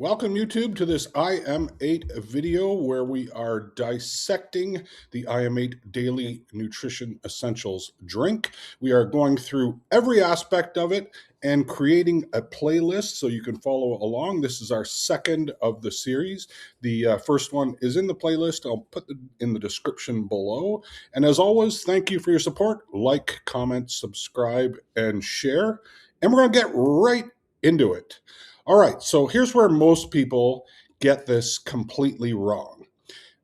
Welcome YouTube to this IM8 video where we are dissecting the IM8 Daily Nutrition Essentials drink. We are going through every aspect of it and creating a playlist so you can follow along. This is our second of the series. The first one is in the playlist. I'll put it in the description below. And as always, thank you for your support. Like, comment, subscribe, and share. And we're going to get right into it. All right, so here's where most people get this completely wrong.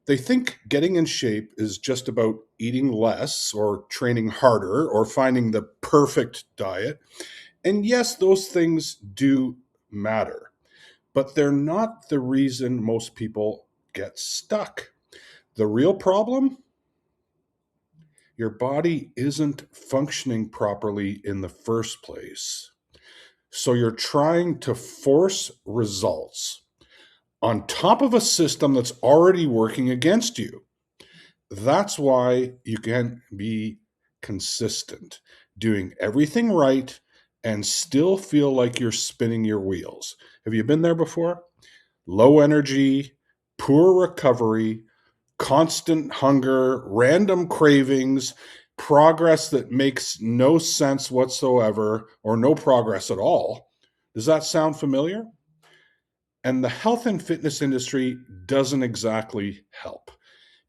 They think getting in shape is just about eating less or training harder or finding the perfect diet. And yes, those things do matter, but they're not the reason most people get stuck. The real problem? Your body isn't functioning properly in the first place. So you're trying to force results on top of a system that's already working against you. That's why you can be consistent, doing everything right and still feel like you're spinning your wheels. Have you been there before? Low energy, poor recovery, constant hunger, random cravings, progress that makes no sense whatsoever, or no progress at all. Does that sound familiar? And the health and fitness industry doesn't exactly help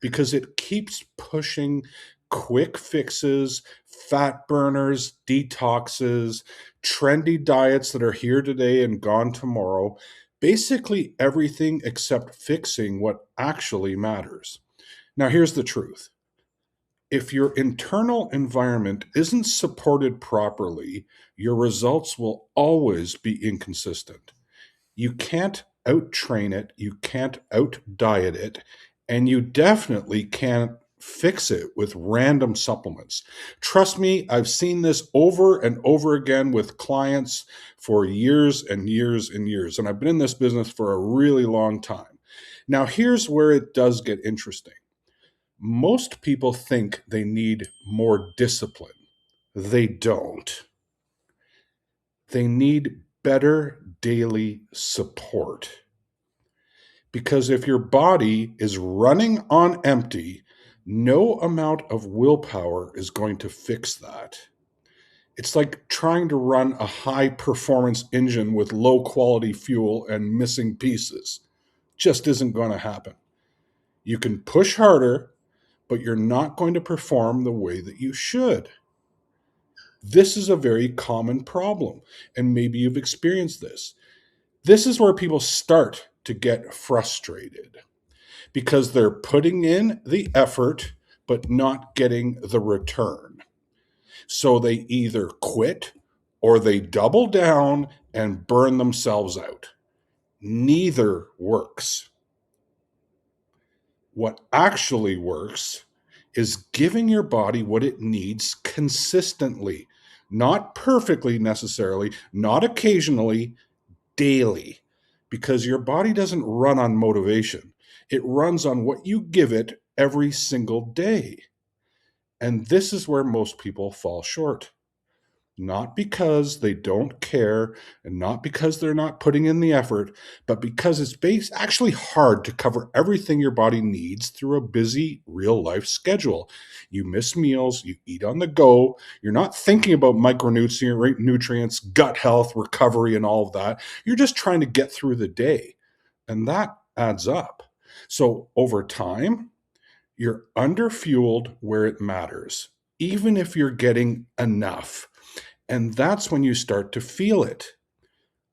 because it keeps pushing quick fixes, fat burners, detoxes, trendy diets that are here today and gone tomorrow. Basically everything except fixing what actually matters. Now, here's the truth. If your internal environment isn't supported properly, your results will always be inconsistent. You can't out-train it, you can't out-diet it, and you definitely can't fix it with random supplements. Trust me, I've seen this over and over again with clients for years and years and years, and I've been in this business for a really long time. Now, here's where it does get interesting. Most people think they need more discipline. They don't. They need better daily support. Because if your body is running on empty, no amount of willpower is going to fix that. It's like trying to run a high performance engine with low quality fuel and missing pieces. Just isn't going to happen. You can push harder, but you're not going to perform the way that you should. This is a very common problem, and maybe you've experienced this. This is where people start to get frustrated because they're putting in the effort but not getting the return. So they either quit or they double down and burn themselves out. Neither works. What actually works is giving your body what it needs consistently, not perfectly necessarily, not occasionally, daily, because your body doesn't run on motivation. It runs on what you give it every single day. And this is where most people fall short. Not because they don't care and not because they're not putting in the effort, but because it's actually hard to cover everything your body needs through a busy real life schedule. You miss meals, you eat on the go, you're not thinking about nutrients, gut health, recovery, and all of that. You're just trying to get through the day. And that adds up. So over time, you're underfueled where it matters, even if you're getting enough. And that's when you start to feel it.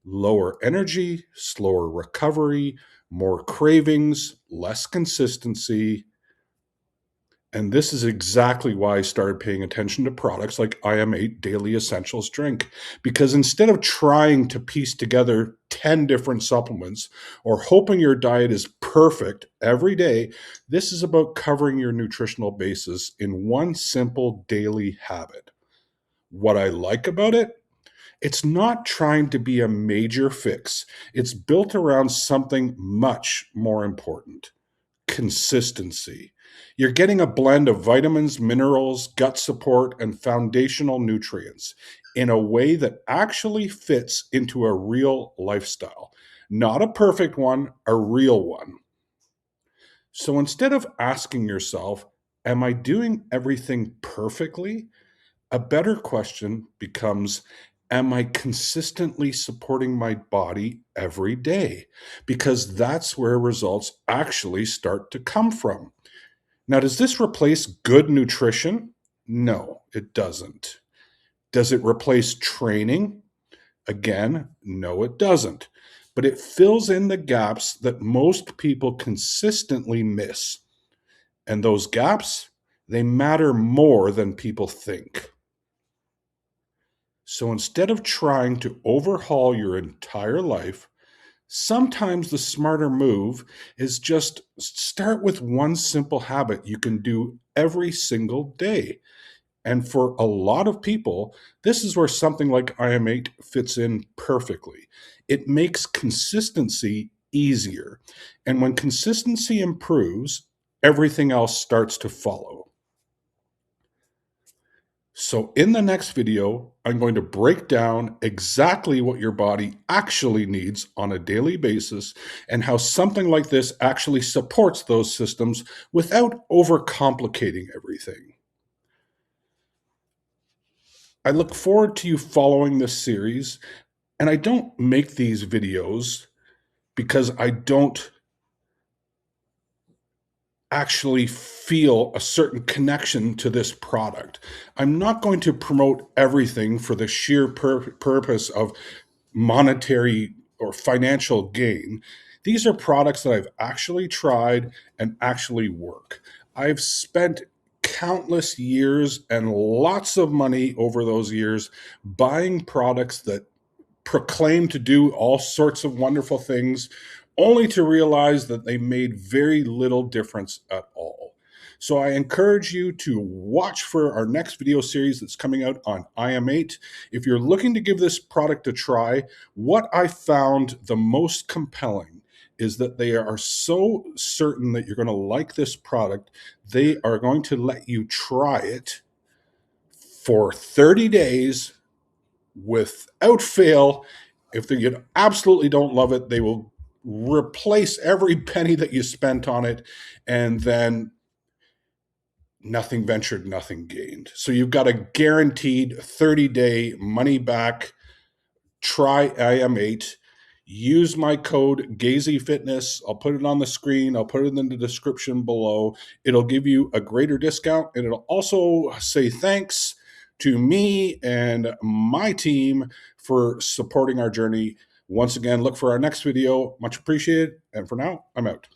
Lower energy, slower recovery, more cravings, less consistency. And this is exactly why I started paying attention to products like IM8 Daily Essentials drink. Because instead of trying to piece together 10 different supplements or hoping your diet is perfect every day, this is about covering your nutritional basis in one simple daily habit. What I like about it? It's not trying to be a major fix. It's built around something much more important: consistency. You're getting a blend of vitamins, minerals, gut support, and foundational nutrients in a way that actually fits into a real lifestyle. not a perfect one, a real one. So instead of asking yourself, am I doing everything perfectly? A better question becomes, am I consistently supporting my body every day? Because that's where results actually start to come from. Now, does this replace good nutrition? No, it doesn't. Does it replace training? Again, no, it doesn't. But it fills in the gaps that most people consistently miss. And those gaps, they matter more than people think. So instead of trying to overhaul your entire life, sometimes the smarter move is just start with one simple habit you can do every single day. And for a lot of people, this is where something like IM8 fits in perfectly. It makes consistency easier. And when consistency improves, everything else starts to follow. So in the next video, I'm going to break down exactly what your body actually needs on a daily basis and how something like this actually supports those systems without overcomplicating everything. I look forward to you following this series, and I don't make these videos because I don't actually feel a certain connection to this product. I'm not going to promote everything for the sheer purpose of monetary or financial gain. These are products that I've actually tried and actually work. I've spent countless years and lots of money over those years buying products that proclaim to do all sorts of wonderful things, only to realize that they made very little difference at all. So I encourage you to watch for our next video series that's coming out on IM8. If you're looking to give this product a try, what I found the most compelling is that they are so certain that you're going to like this product, they are going to let you try it for 30 days without fail. If you absolutely don't love it, they will replace every penny that you spent on it, and then nothing ventured, nothing gained. So you've got a guaranteed 30-day money back. Try IM8. Use my code GAZEYFITNESS. I'll put it on the screen. I'll put it in the description below. It'll give you a greater discount, and it'll also say thanks to me and my team for supporting our journey. Once again, look for our next video. Much appreciated. And for now, I'm out.